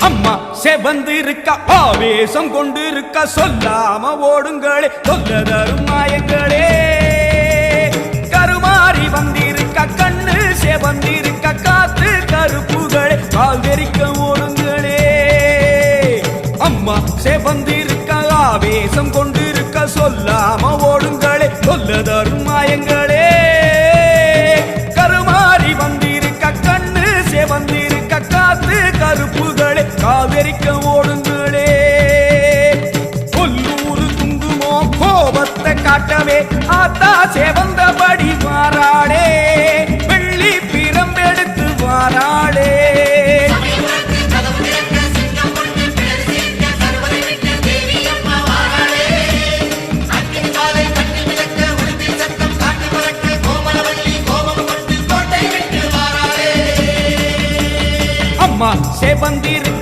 அம்மா செவந்திருக்க ஆவேசம் கொண்டிருக்க சொல்லாம ஓடுங்களே சொல்ல தரும் மாயங்களே கருமாறி வந்திருக்க கண்ணு செவந்திருக்க காத்து கருப்புகளே கால் வெறிக்க ஓடுங்களே அம்மா செவந்திருக்க ஆவேசம் கொண்டிருக்க சொல்லாம ஓடுங்களே சொல்ல தரும் மாயங்களே கருமாறி வந்திருக்க கண்ணு செவந்திருக்க காத்து கருப்புகளே காவிரிக்க ஓடுங்களே கொல்லூரு குங்குமோ கோபத்தை காட்டவே ஆத்தா செவந்தபடி மாறாளே வெள்ளி பிரம்பெடுத்து வாராளே அம்மா செவந்திருக்க